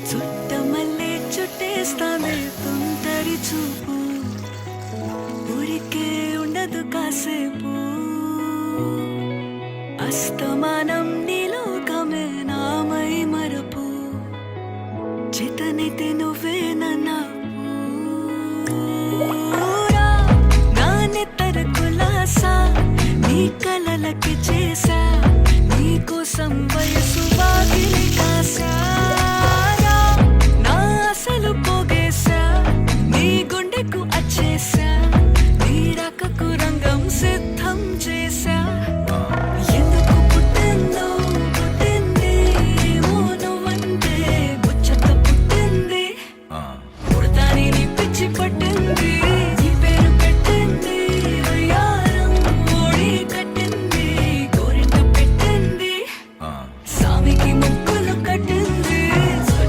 చుట్టమల్లే చుట్టేస్తానే తుంటరి చూపు, ఊరికే ఉండదు కాసేపు. అస్తమానం నీలోకమే నామై మరపు, చేతనైతే నువ్వే నన్నూరా. నానెత్తర కులాసా నీ కలలకి చేసా, నీ కోసం వయసు వాకిలి కాసా.